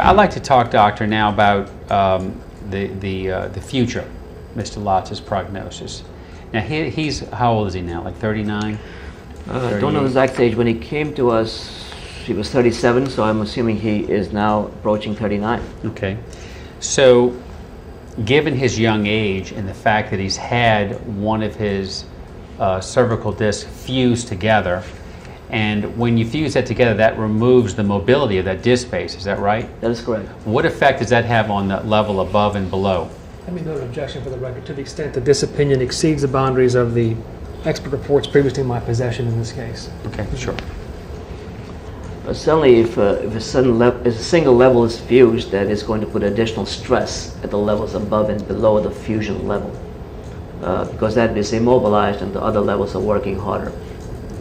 I'd like to talk, doctor, now about the future, Mr. Lotz's prognosis. Now, he's, how old is he now, like 39? I don't know the exact age. When he came to us, he was 37, so I'm assuming he is now approaching 39. Okay. So, given his young age and the fact that he's had one of his cervical discs fused together, and when you fuse that together, that removes the mobility of that disc space, is that right? That is correct. What effect does that have on the level above and below? Let me note an objection for the record. To the extent that this opinion exceeds the boundaries of the expert reports previously in my possession in this case. Okay, sure. Certainly, if a single level is fused, that is going to put additional stress at the levels above and below the fusion level, because that is immobilized and the other levels are working harder.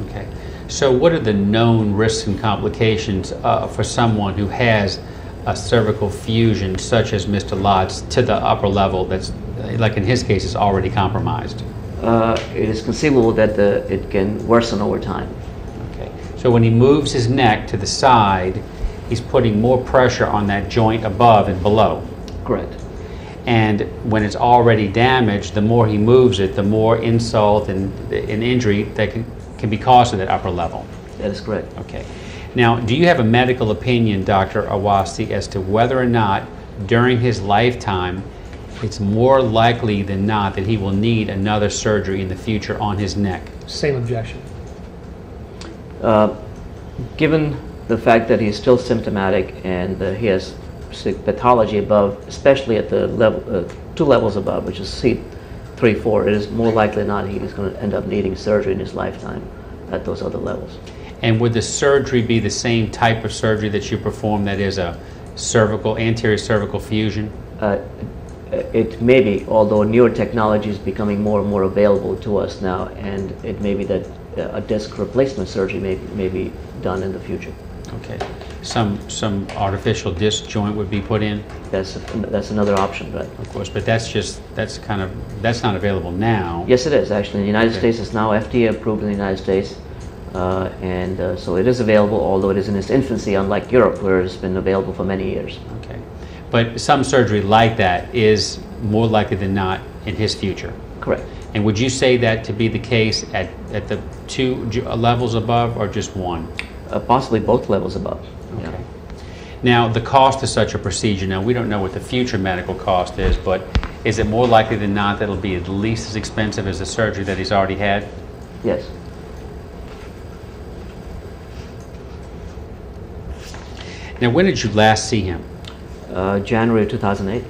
Okay. So what are the known risks and complications for someone who has a cervical fusion, such as Mr. Lotz, to the upper level that's, like in his case, is already compromised? It is conceivable that it can worsen over time. Okay. So when he moves his neck to the side, he's putting more pressure on that joint above and below. Correct. And when it's already damaged, the more he moves it, the more insult and injury that can be caused to that upper level. That is correct. Okay. Now, do you have a medical opinion, Dr. Awasthi, as to whether or not during his lifetime it's more likely than not that he will need another surgery in the future on his neck? Same objection. Given the fact that he's still symptomatic and he has pathology above, especially at the level, 2 levels above, which is C3, 4, it is more likely than not he's going to end up needing surgery in his lifetime at those other levels. And would the surgery be the same type of surgery that you perform, that is a anterior cervical fusion? It may be, although newer technology is becoming more and more available to us now, and it may be that a disc replacement surgery may be done in the future. Okay. Some artificial disc joint would be put in? That's another option, right? Of course, but that's not available now. Yes, it is. Actually, in the United States, it's now FDA approved in the United States. So it is available, although it is in its infancy, unlike Europe, where it's been available for many years. Okay. But some surgery like that is more likely than not in his future? Correct. And would you say that to be the case at the 2 levels above, or just 1? Possibly both levels above. Okay. Yeah. Now, the cost of such a procedure, now we don't know what the future medical cost is, but is it more likely than not that it'll be at least as expensive as the surgery that he's already had? Yes. Now, when did you last see him? January 2008.